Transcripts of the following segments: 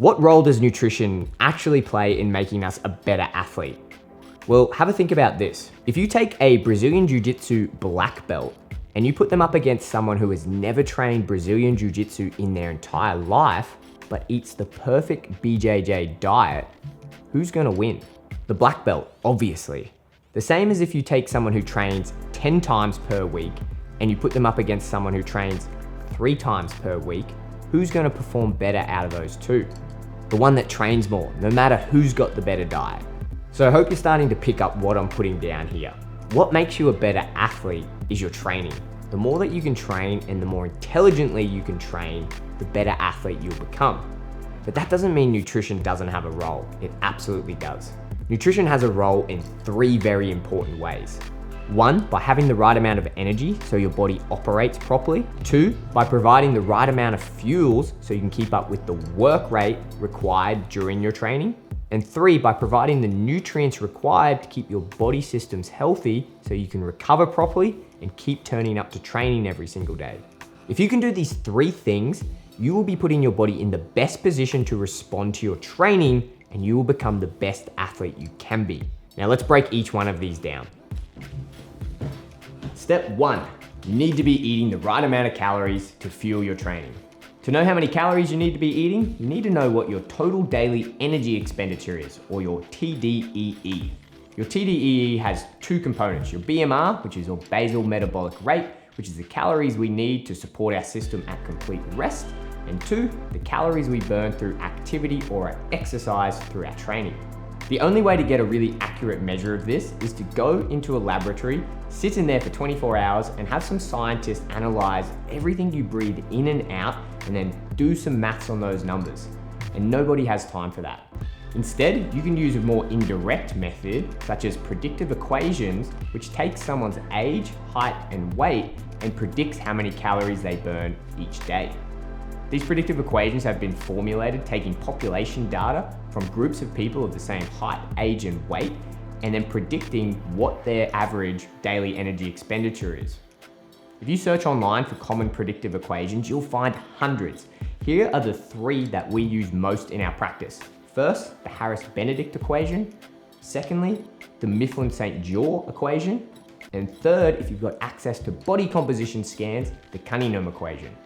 What role does nutrition actually play in making us a better athlete? Well, have a think about this. If you take a Brazilian Jiu-Jitsu black belt and you put them up against someone who has never trained Brazilian Jiu-Jitsu in their entire life, but eats the perfect BJJ diet, who's gonna win? The black belt, obviously. The same as if you take someone who trains 10 times per week and you put them up against someone who trains 3 times per week, who's gonna perform better out of those two? The one that trains more, no matter who's got the better diet. So I hope you're starting to pick up what I'm putting down here. What makes you a better athlete is your training. The more that you can train and the more intelligently you can train, the better athlete you'll become. But that doesn't mean nutrition doesn't have a role. It absolutely does. Nutrition has a role in 3 very important ways. 1, by having the right amount of energy so your body operates properly. 2, by providing the right amount of fuels so you can keep up with the work rate required during your training. And 3, by providing the nutrients required to keep your body systems healthy so you can recover properly and keep turning up to training every single day. If you can do these 3 things, you will be putting your body in the best position to respond to your training, and you will become the best athlete you can be. Now let's break each one of these down. Step 1, you need to be eating the right amount of calories to fuel your training. To know how many calories you need to be eating, you need to know what your total daily energy expenditure is, or your TDEE. Your TDEE has 2 components, your BMR, which is your basal metabolic rate, which is the calories we need to support our system at complete rest, and 2, the calories we burn through activity or exercise through our training. The only way to get a really accurate measure of this is to go into a laboratory, sit in there for 24 hours and have some scientists analyze everything you breathe in and out and then do some maths on those numbers. And nobody has time for that. Instead, you can use a more indirect method, such as predictive equations, which takes someone's age, height, and weight and predicts how many calories they burn each day. These predictive equations have been formulated taking population data from groups of people of the same height, age, and weight, and then predicting what their average daily energy expenditure is. If you search online for common predictive equations, you'll find hundreds. Here are the 3 that we use most in our practice. First, the Harris-Benedict equation. Secondly, the Mifflin-St. Jean equation. And third, if you've got access to body composition scans, the Cunningham equation.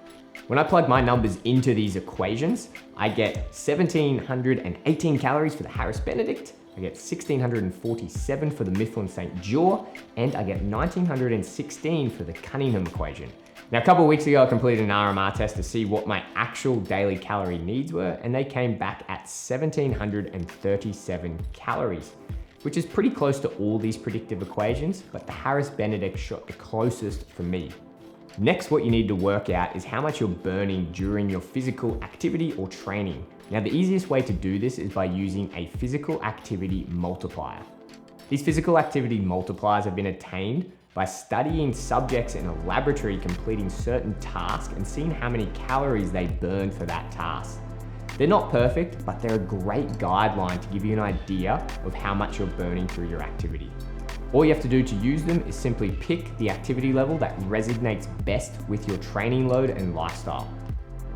When I plug my numbers into these equations, I get 1,718 calories for the Harris-Benedict, I get 1,647 for the Mifflin-St. Jean, and I get 1,916 for the Cunningham equation. Now, a couple of weeks ago, I completed an RMR test to see what my actual daily calorie needs were, and they came back at 1,737 calories, which is pretty close to all these predictive equations, but the Harris-Benedict shot the closest for me. Next, what you need to work out is how much you're burning during your physical activity or training. Now, the easiest way to do this is by using a physical activity multiplier. These physical activity multipliers have been attained by studying subjects in a laboratory completing certain tasks and seeing how many calories they burn for that task. They're not perfect, but they're a great guideline to give you an idea of how much you're burning through your activity. All you have to do to use them is simply pick the activity level that resonates best with your training load and lifestyle.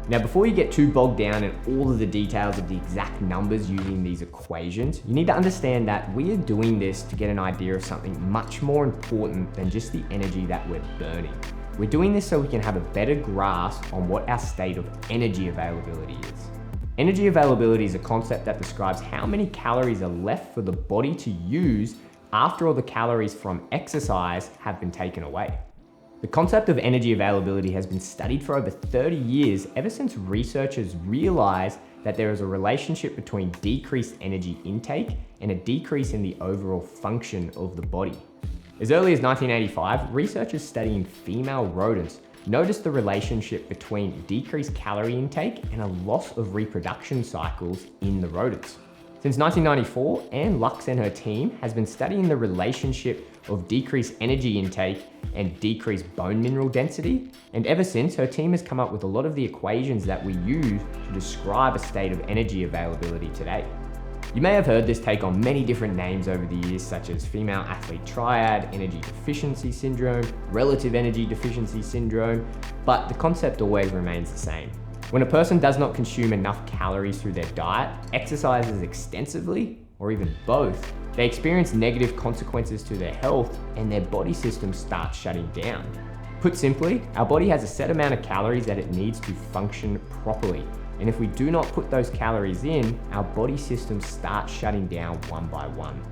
Now, before you get too bogged down in all of the details of the exact numbers using these equations, you need to understand that we are doing this to get an idea of something much more important than just the energy that we're burning. We're doing this so we can have a better grasp on what our state of energy availability is. Energy availability is a concept that describes how many calories are left for the body to use after all the calories from exercise have been taken away. The concept of energy availability has been studied for over 30 years, ever since researchers realized that there is a relationship between decreased energy intake and a decrease in the overall function of the body. As early as 1985, researchers studying female rodents noticed the relationship between decreased calorie intake and a loss of reproduction cycles in the rodents. Since 1994, Anne Lux and her team has been studying the relationship of decreased energy intake and decreased bone mineral density. And ever since, her team has come up with a lot of the equations that we use to describe a state of energy availability today. You may have heard this take on many different names over the years, such as female athlete triad, energy deficiency syndrome, relative energy deficiency syndrome, but the concept always remains the same. When a person does not consume enough calories through their diet, exercises extensively, or even both, they experience negative consequences to their health and their body system starts shutting down. Put simply, our body has a set amount of calories that it needs to function properly. And if we do not put those calories in, our body system starts shutting down one by one.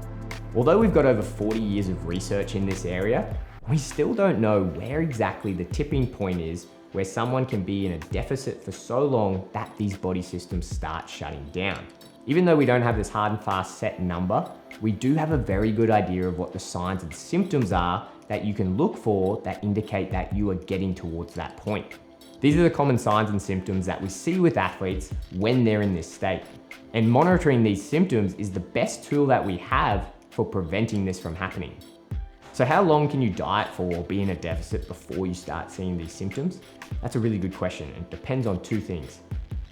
Although we've got over 40 years of research in this area, we still don't know where exactly the tipping point is where someone can be in a deficit for so long that these body systems start shutting down. Even though we don't have this hard and fast set number, we do have a very good idea of what the signs and symptoms are that you can look for that indicate that you are getting towards that point. These are the common signs and symptoms that we see with athletes when they're in this state. And monitoring these symptoms is the best tool that we have for preventing this from happening. So how long can you diet for or be in a deficit before you start seeing these symptoms? That's a really good question, and it depends on two things.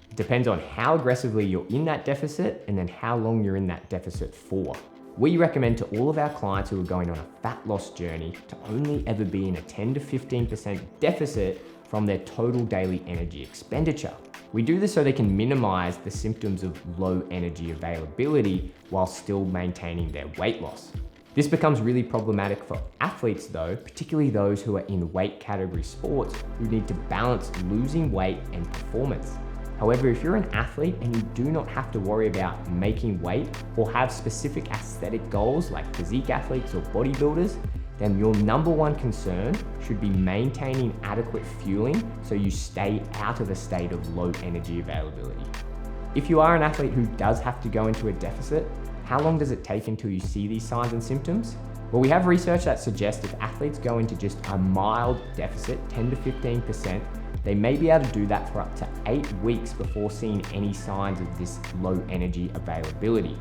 It depends on how aggressively you're in that deficit and then how long you're in that deficit for. We recommend to all of our clients who are going on a fat loss journey to only ever be in a 10 to 15% deficit from their total daily energy expenditure. We do this so they can minimize the symptoms of low energy availability while still maintaining their weight loss. This becomes really problematic for athletes though, particularly those who are in weight category sports who need to balance losing weight and performance. However, if you're an athlete and you do not have to worry about making weight or have specific aesthetic goals like physique athletes or bodybuilders, then your number one concern should be maintaining adequate fueling so you stay out of a state of low energy availability. If you are an athlete who does have to go into a deficit, how long does it take until you see these signs and symptoms? Well, we have research that suggests if athletes go into just a mild deficit, 10 to 15%, they may be able to do that for up to 8 weeks before seeing any signs of this low energy availability.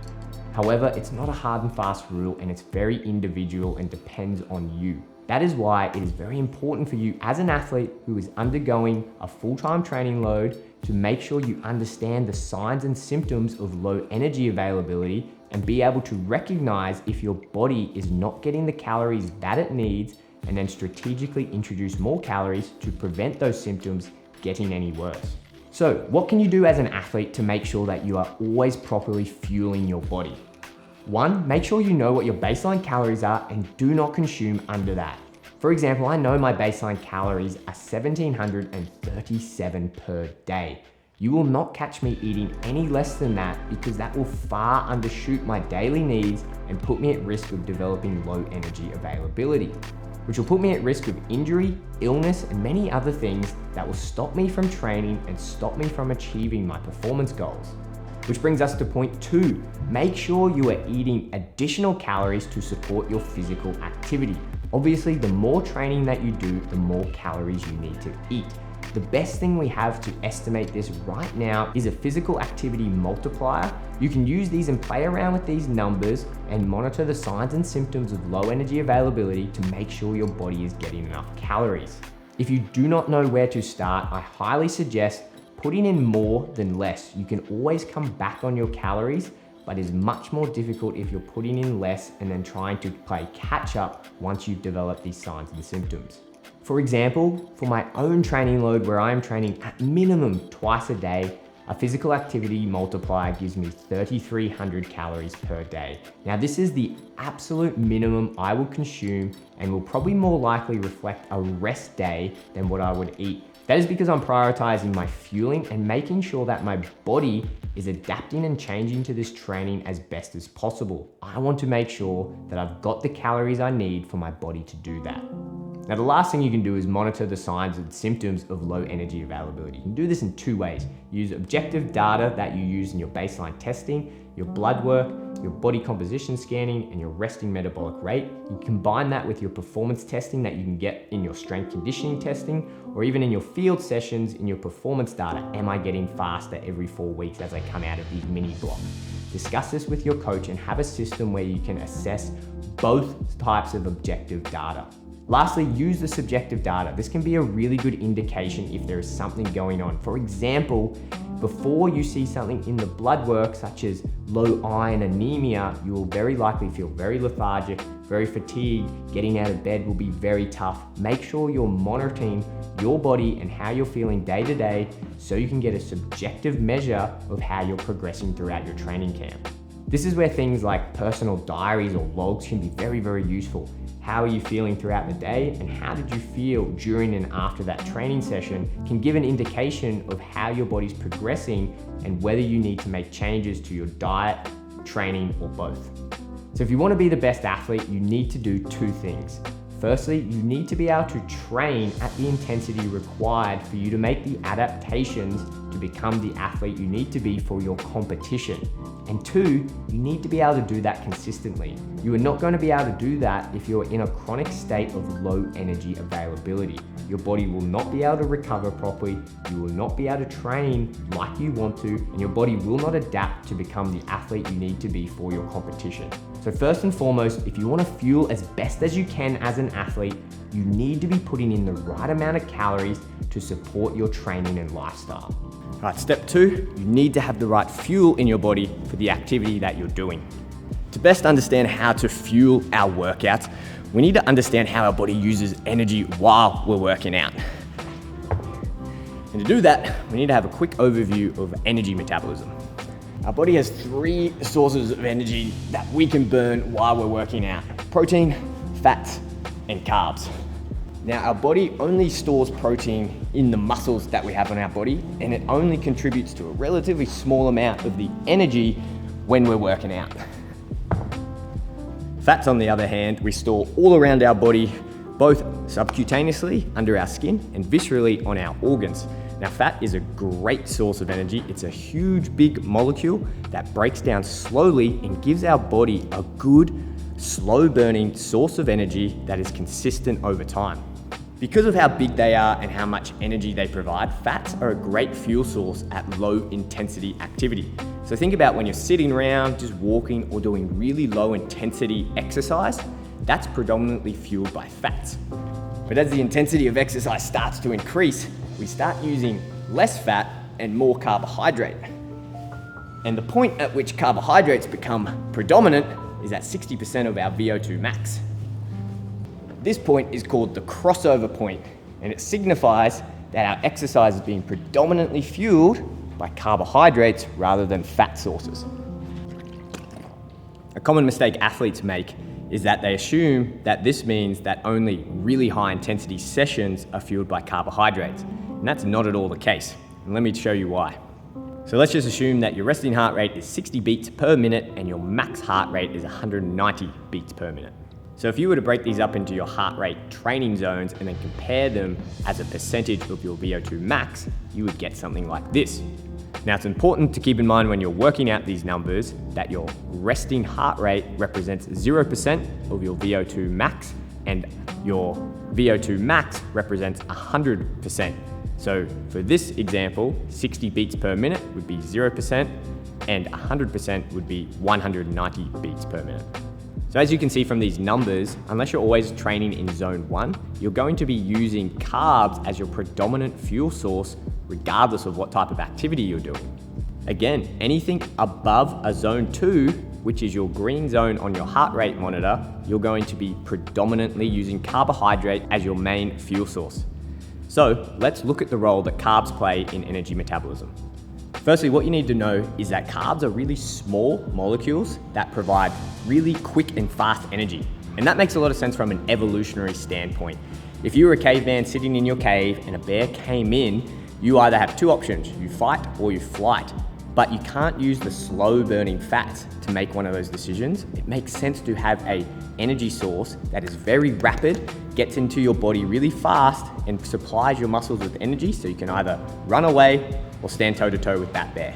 However, it's not a hard and fast rule and it's very individual and depends on you. That is why it is very important for you as an athlete who is undergoing a full-time training load to make sure you understand the signs and symptoms of low energy availability and be able to recognize if your body is not getting the calories that it needs and then strategically introduce more calories to prevent those symptoms getting any worse. So what can you do as an athlete to make sure that you are always properly fueling your body? 1, make sure you know what your baseline calories are and do not consume under that. For example, I know my baseline calories are 1,737 per day. You will not catch me eating any less than that because that will far undershoot my daily needs and put me at risk of developing low energy availability, which will put me at risk of injury, illness, and many other things that will stop me from training and stop me from achieving my performance goals. Which brings us to point 2, make sure you are eating additional calories to support your physical activity. Obviously, the more training that you do, the more calories you need to eat. The best thing we have to estimate this right now is a physical activity multiplier. You can use these and play around with these numbers and monitor the signs and symptoms of low energy availability to make sure your body is getting enough calories. If you do not know where to start, I highly suggest putting in more than less. You can always come back on your calories, but it's much more difficult if you're putting in less and then trying to play catch up once you've developed these signs and symptoms. For example, for my own training load where I am training at minimum twice a day, a physical activity multiplier gives me 3,300 calories per day. Now this is the absolute minimum I will consume and will probably more likely reflect a rest day than what I would eat. That is because I'm prioritizing my fueling and making sure that my body is adapting and changing to this training as best as possible. I want to make sure that I've got the calories I need for my body to do that. Now, the last thing you can do is monitor the signs and symptoms of low energy availability. You can do this in 2 ways. Use objective data that you use in your baseline testing, your blood work, your body composition scanning, and your resting metabolic rate. You combine that with your performance testing that you can get in your strength conditioning testing, or even in your field sessions in your performance data. Am I getting faster every 4 weeks as I come out of these mini blocks? Discuss this with your coach and have a system where you can assess both types of objective data. Lastly, use the subjective data. This can be a really good indication if there is something going on. For example, before you see something in the blood work such as low iron anemia, you will very likely feel very lethargic, very fatigued. Getting out of bed will be very tough. Make sure you're monitoring your body and how you're feeling day to day so you can get a subjective measure of how you're progressing throughout your training camp. This is where things like personal diaries or logs can be very, very useful. How are you feeling throughout the day and how did you feel during and after that training session can give an indication of how your body's progressing and whether you need to make changes to your diet, training, or both. So if you want to be the best athlete, you need to do two things. Firstly, you need to be able to train at the intensity required for you to make the adaptations to become the athlete you need to be for your competition. And two, you need to be able to do that consistently. You are not going to be able to do that if you're in a chronic state of low energy availability. Your body will not be able to recover properly, you will not be able to train like you want to, and your body will not adapt to become the athlete you need to be for your competition. So first and foremost, if you want to fuel as best as you can as an athlete, you need to be putting in the right amount of calories to support your training and lifestyle. All right, step two, you need to have the right fuel in your body for the activity that you're doing. To best understand how to fuel our workouts, we need to understand how our body uses energy while we're working out. And to do that, we need to have a quick overview of energy metabolism. Our body has three sources of energy that we can burn while we're working out: protein, fats, and carbs. Now, our body only stores protein in the muscles that we have on our body, and it only contributes to a relatively small amount of the energy when we're working out. Fats, on the other hand, we store all around our body, both subcutaneously under our skin and viscerally on our organs. Now, fat is a great source of energy. It's a huge, big molecule that breaks down slowly and gives our body a good, slow-burning source of energy that is consistent over time. Because of how big they are and how much energy they provide, fats are a great fuel source at low intensity activity. So think about when you're sitting around, just walking or doing really low intensity exercise, that's predominantly fueled by fats. But as the intensity of exercise starts to increase, we start using less fat and more carbohydrate. And the point at which carbohydrates become predominant is at 60% of our VO2 max. This point is called the crossover point, and it signifies that our exercise is being predominantly fueled by carbohydrates rather than fat sources. A common mistake athletes make is that they assume that this means that only really high intensity sessions are fueled by carbohydrates, and that's not at all the case. And let me show you why. So let's just assume that your resting heart rate is 60 beats per minute and your max heart rate is 190 beats per minute. So if you were to break these up into your heart rate training zones and then compare them as a percentage of your VO2 max, you would get something like this. Now, it's important to keep in mind when you're working out these numbers that your resting heart rate represents 0% of your VO2 max and your VO2 max represents 100%. So for this example, 60 beats per minute would be 0% and 100% would be 190 beats per minute. So as you can see from these numbers, unless you're always training in zone 1, you're going to be using carbs as your predominant fuel source regardless of what type of activity you're doing. Again, anything above a zone 2, which is your green zone on your heart rate monitor, you're going to be predominantly using carbohydrate as your main fuel source. So let's look at the role that carbs play in energy metabolism. Firstly, what you need to know is that carbs are really small molecules that provide really quick and fast energy. And that makes a lot of sense from an evolutionary standpoint. If you were a caveman sitting in your cave and a bear came in, you either have two options, you fight or you flight. But you can't use the slow burning fats to make one of those decisions. It makes sense to have an energy source that is very rapid, gets into your body really fast, and supplies your muscles with energy so you can either run away or stand toe to toe with that bear.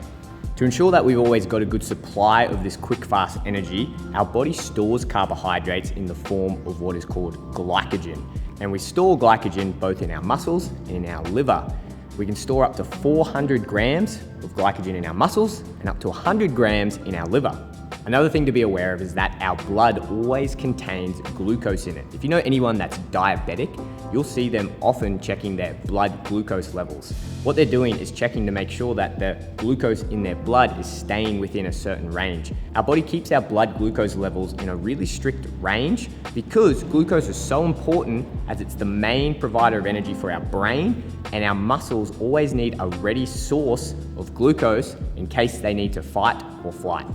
To ensure that we've always got a good supply of this quick, fast energy, our body stores carbohydrates in the form of what is called glycogen. And we store glycogen both in our muscles and in our liver. We can store up to 400 grams of glycogen in our muscles and up to 100 grams in our liver. Another thing to be aware of is that our blood always contains glucose in it. If you know anyone that's diabetic, you'll see them often checking their blood glucose levels. What they're doing is checking to make sure that the glucose in their blood is staying within a certain range. Our body keeps our blood glucose levels in a really strict range because glucose is so important, as it's the main provider of energy for our brain, and our muscles always need a ready source of glucose in case they need to fight or flight.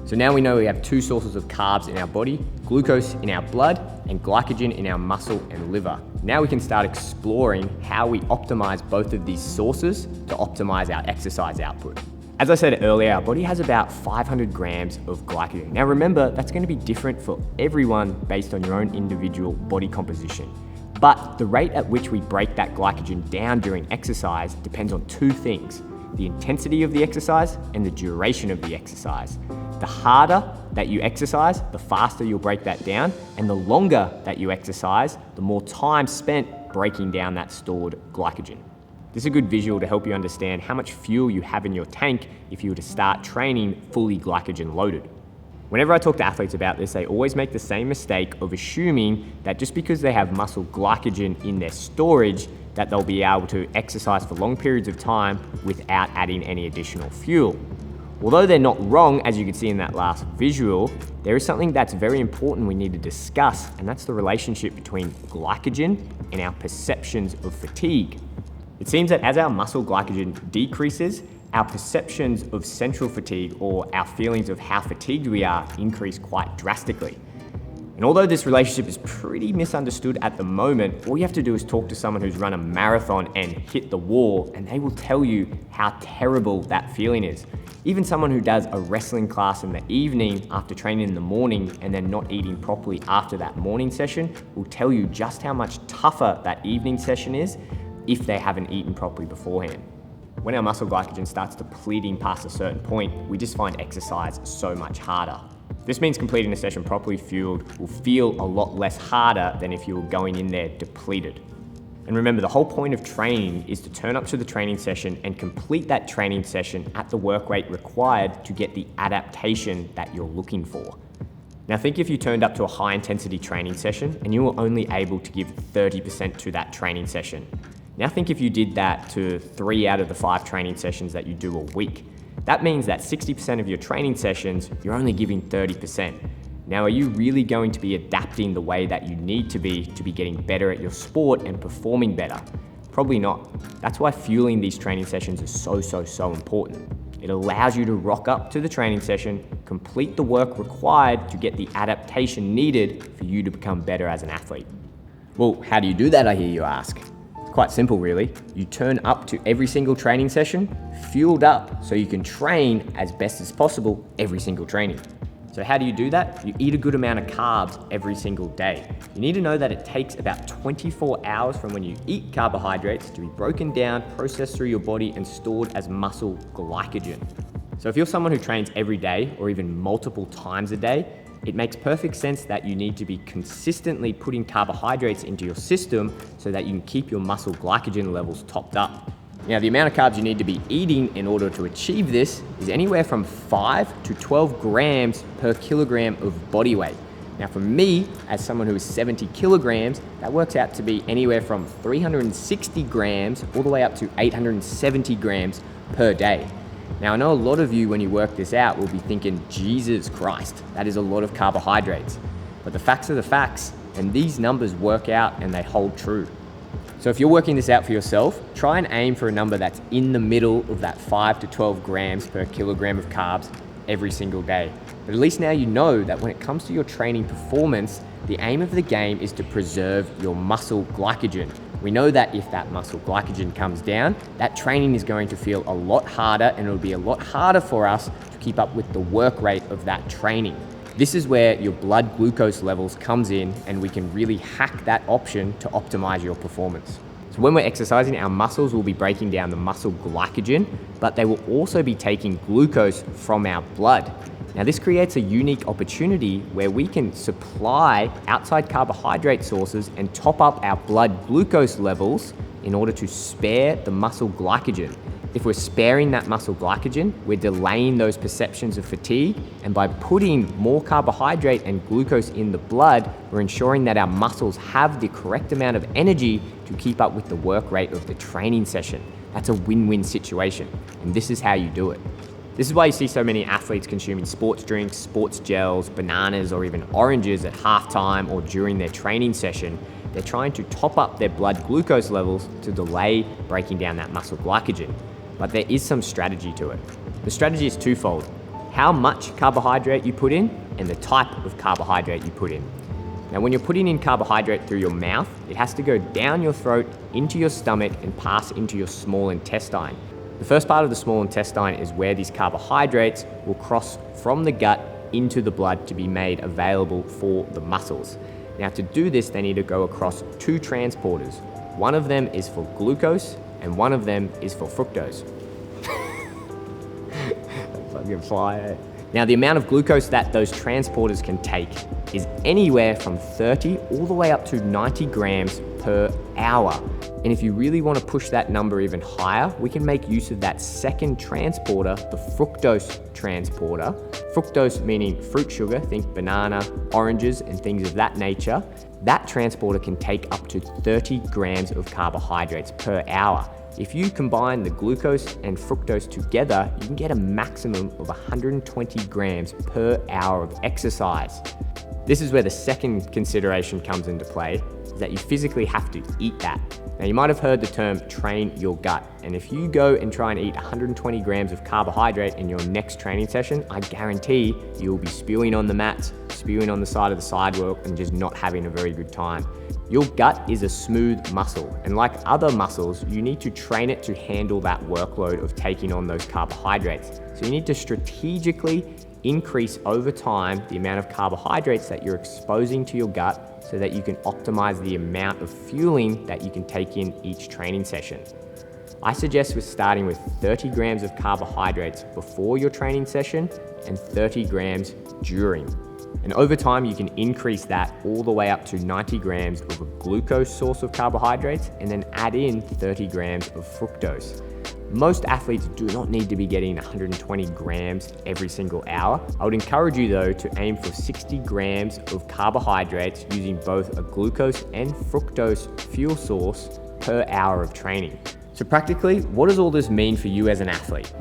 So now we know we have two sources of carbs in our body: glucose in our blood and glycogen in our muscle and liver. Now we can start exploring how we optimize both of these sources to optimize our exercise output. As I said earlier, our body has about 500 grams of glycogen. Now remember, that's going to be different for everyone based on your own individual body composition. But the rate at which we break that glycogen down during exercise depends on two things: the intensity of the exercise and the duration of the exercise. The harder that you exercise, the faster you'll break that down, and the longer that you exercise, the more time spent breaking down that stored glycogen. This is a good visual to help you understand how much fuel you have in your tank if you were to start training fully glycogen loaded. Whenever I talk to athletes about this, they always make the same mistake of assuming that just because they have muscle glycogen in their storage, that they'll be able to exercise for long periods of time without adding any additional fuel. Although they're not wrong, as you can see in that last visual, there is something that's very important we need to discuss, and that's the relationship between glycogen and our perceptions of fatigue. It seems that as our muscle glycogen decreases, our perceptions of central fatigue, or our feelings of how fatigued we are, increase quite drastically. And although this relationship is pretty misunderstood at the moment, all you have to do is talk to someone who's run a marathon and hit the wall, and they will tell you how terrible that feeling is. Even someone who does a wrestling class in the evening after training in the morning and then not eating properly after that morning session will tell you just how much tougher that evening session is if they haven't eaten properly beforehand. When our muscle glycogen starts depleting past a certain point, we just find exercise so much harder. This means completing a session properly fueled will feel a lot less harder than if you were going in there depleted. And remember, the whole point of training is to turn up to the training session and complete that training session at the work rate required to get the adaptation that you're looking for. Now think if you turned up to a high intensity training session and you were only able to give 30% to that training session. Now think if you did that to 3 out of the 5 training sessions that you do a week. That means that 60% of your training sessions, you're only giving 30%. Now, are you really going to be adapting the way that you need to be getting better at your sport and performing better? Probably not. That's why fueling these training sessions is so important. It allows you to rock up to the training session, complete the work required to get the adaptation needed for you to become better as an athlete. Well, how do you do that, I hear you ask? It's quite simple, really. You turn up to every single training session fueled up so you can train as best as possible every single training. So how do you do that? You eat a good amount of carbs every single day. You need to know that it takes about 24 hours from when you eat carbohydrates to be broken down, processed through your body, and stored as muscle glycogen. So if you're someone who trains every day or even multiple times a day, it makes perfect sense that you need to be consistently putting carbohydrates into your system so that you can keep your muscle glycogen levels topped up. Now, the amount of carbs you need to be eating in order to achieve this is anywhere from 5 to 12 grams per kilogram of body weight. Now, for me, as someone who is 70 kilograms, that works out to be anywhere from 360 grams all the way up to 870 grams per day. Now, I know a lot of you, when you work this out, will be thinking, Jesus Christ, that is a lot of carbohydrates. But the facts are the facts, and these numbers work out and they hold true. So if you're working this out for yourself, try and aim for a number that's in the middle of that 5 to 12 grams per kilogram of carbs every single day. But at least now you know that when it comes to your training performance, the aim of the game is to preserve your muscle glycogen. We know that if that muscle glycogen comes down, that training is going to feel a lot harder, and it'll be a lot harder for us to keep up with the work rate of that training. This is where your blood glucose levels comes in, and we can really hack that option to optimize your performance. So when we're exercising, our muscles will be breaking down the muscle glycogen, but they will also be taking glucose from our blood. Now this creates a unique opportunity where we can supply outside carbohydrate sources and top up our blood glucose levels in order to spare the muscle glycogen. If we're sparing that muscle glycogen, we're delaying those perceptions of fatigue, and by putting more carbohydrate and glucose in the blood, we're ensuring that our muscles have the correct amount of energy to keep up with the work rate of the training session. That's a win-win situation, and this is how you do it. This is why you see so many athletes consuming sports drinks, sports gels, bananas, or even oranges at halftime or during their training session. They're trying to top up their blood glucose levels to delay breaking down that muscle glycogen. But there is some strategy to it. The strategy is twofold: how much carbohydrate you put in and the type of carbohydrate you put in. Now, when you're putting in carbohydrate through your mouth, it has to go down your throat, into your stomach, and pass into your small intestine. The first part of the small intestine is where these carbohydrates will cross from the gut into the blood to be made available for the muscles. Now, to do this, they need to go across two transporters. One of them is for glucose and one of them is for fructose. Fucking fire. Now, the amount of glucose that those transporters can take is anywhere from 30 all the way up to 90 grams per hour. And if you really want to push that number even higher, we can make use of that second transporter, the fructose transporter. Fructose meaning fruit sugar, think banana, oranges, and things of that nature. That transporter can take up to 30 grams of carbohydrates per hour. If you combine the glucose and fructose together, you can get a maximum of 120 grams per hour of exercise. This is where the second consideration comes into play, is that you physically have to eat that. Now, you might have heard the term train your gut, and if you go and try and eat 120 grams of carbohydrate in your next training session, I guarantee you'll be spewing on the mats, spewing on the side of the sidewalk, and just not having a very good time. Your gut is a smooth muscle, and like other muscles, you need to train it to handle that workload of taking on those carbohydrates. So you need to strategically increase over time the amount of carbohydrates that you're exposing to your gut so that you can optimize the amount of fueling that you can take in each training session. I suggest we're starting with 30 grams of carbohydrates before your training session and 30 grams during. And over time, you can increase that all the way up to 90 grams of a glucose source of carbohydrates and then add in 30 grams of fructose. Most athletes do not need to be getting 120 grams every single hour. I would encourage you though to aim for 60 grams of carbohydrates using both a glucose and fructose fuel source per hour of training. So practically, what does all this mean for you as an athlete?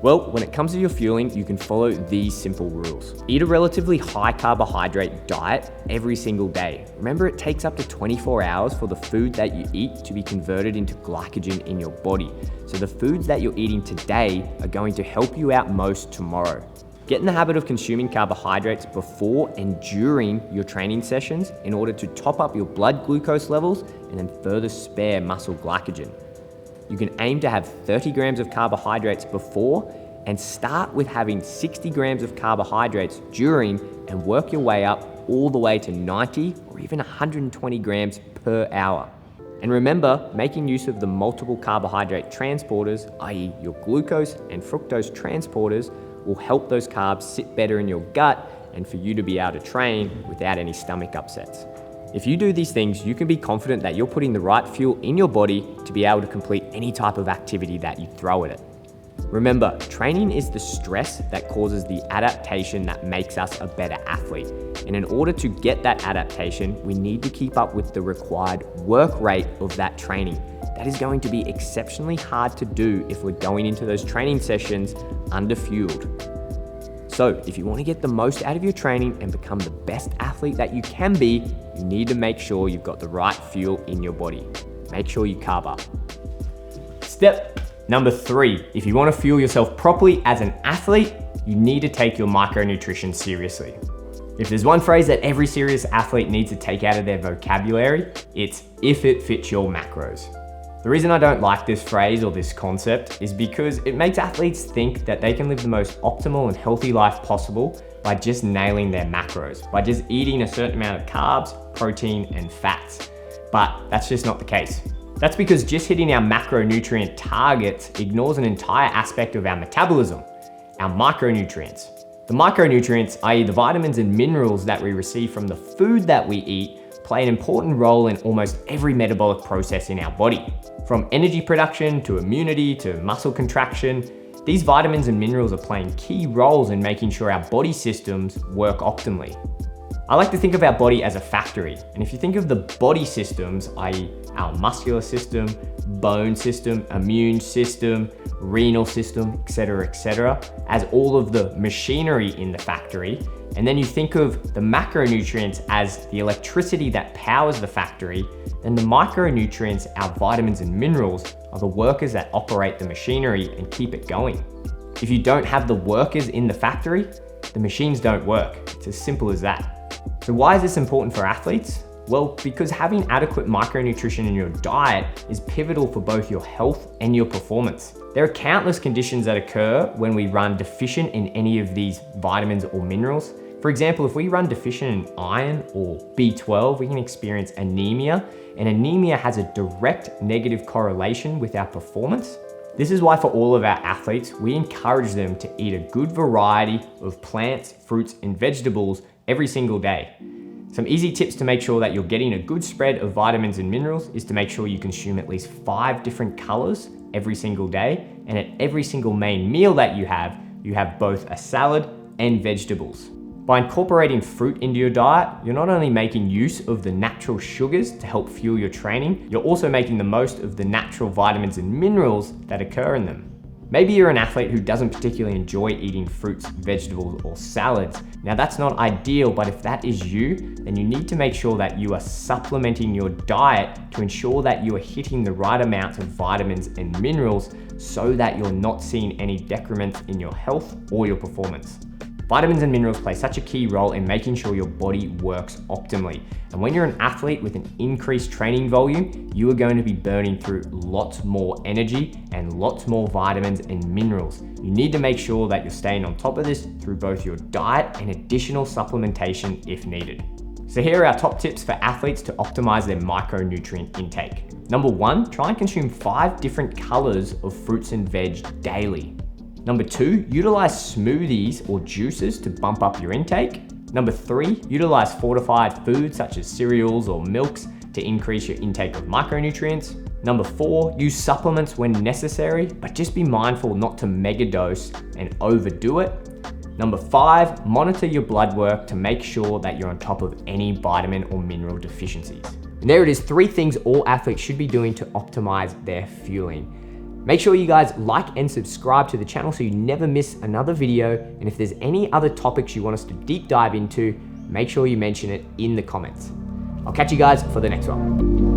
Well, when it comes to your fueling, you can follow these simple rules. Eat a relatively high carbohydrate diet every single day. Remember, it takes up to 24 hours for the food that you eat to be converted into glycogen in your body. So the foods that you're eating today are going to help you out most tomorrow. Get in the habit of consuming carbohydrates before and during your training sessions in order to top up your blood glucose levels and then further spare muscle glycogen. You can aim to have 30 grams of carbohydrates before and start with having 60 grams of carbohydrates during and work your way up all the way to 90 or even 120 grams per hour. And remember, making use of the multiple carbohydrate transporters, i.e. your glucose and fructose transporters, will help those carbs sit better in your gut and for you to be able to train without any stomach upsets. If you do these things, you can be confident that you're putting the right fuel in your body to be able to complete any type of activity that you throw at it. Remember, training is the stress that causes the adaptation that makes us a better athlete. And in order to get that adaptation, we need to keep up with the required work rate of that training. That is going to be exceptionally hard to do if we're going into those training sessions underfueled. So if you want to get the most out of your training and become the best athlete that you can be, you need to make sure you've got the right fuel in your body. Make sure you carb up. Step number 3, if you want to fuel yourself properly as an athlete, you need to take your micronutrition seriously. If there's one phrase that every serious athlete needs to take out of their vocabulary, it's if it fits your macros. The reason I don't like this phrase or this concept is because it makes athletes think that they can live the most optimal and healthy life possible by just nailing their macros, by just eating a certain amount of carbs, protein, and fats. But that's just not the case. That's because just hitting our macronutrient targets ignores an entire aspect of our metabolism, our micronutrients. The micronutrients, i.e. the vitamins and minerals that we receive from the food that we eat, play an important role in almost every metabolic process in our body. From energy production to immunity to muscle contraction, these vitamins and minerals are playing key roles in making sure our body systems work optimally. I like to think of our body as a factory, and if you think of the body systems, i.e. our muscular system, bone system, immune system, renal system, etc., as all of the machinery in the factory, and then you think of the macronutrients as the electricity that powers the factory, then the micronutrients, our vitamins and minerals, are the workers that operate the machinery and keep it going. If you don't have the workers in the factory, the machines don't work. It's as simple as that. So why is this important for athletes? Well, because having adequate micronutrition in your diet is pivotal for both your health and your performance. There are countless conditions that occur when we run deficient in any of these vitamins or minerals. For example, if we run deficient in iron or B12, we can experience anemia, and anemia has a direct negative correlation with our performance. This is why for all of our athletes, we encourage them to eat a good variety of plants, fruits, and vegetables every single day. Some easy tips to make sure that you're getting a good spread of vitamins and minerals is to make sure you consume at least 5 different colors every single day, and at every single main meal that you have both a salad and vegetables. By incorporating fruit into your diet, you're not only making use of the natural sugars to help fuel your training, you're also making the most of the natural vitamins and minerals that occur in them. Maybe you're an athlete who doesn't particularly enjoy eating fruits, vegetables, or salads. Now that's not ideal, but if that is you, then you need to make sure that you are supplementing your diet to ensure that you are hitting the right amounts of vitamins and minerals so that you're not seeing any decrement in your health or your performance. Vitamins and minerals play such a key role in making sure your body works optimally. And when you're an athlete with an increased training volume, you are going to be burning through lots more energy and lots more vitamins and minerals. You need to make sure that you're staying on top of this through both your diet and additional supplementation if needed. So here are our top tips for athletes to optimize their micronutrient intake. Number 1, try and consume 5 different colors of fruits and veg daily. Number 2, utilize smoothies or juices to bump up your intake. Number 3, utilize fortified foods such as cereals or milks to increase your intake of micronutrients. Number 4, use supplements when necessary, but just be mindful not to megadose and overdo it. Number 5, monitor your blood work to make sure that you're on top of any vitamin or mineral deficiencies. And there it is, 3 things all athletes should be doing to optimize their fueling. Make sure you guys like and subscribe to the channel so you never miss another video. And if there's any other topics you want us to deep dive into, make sure you mention it in the comments. I'll catch you guys for the next one.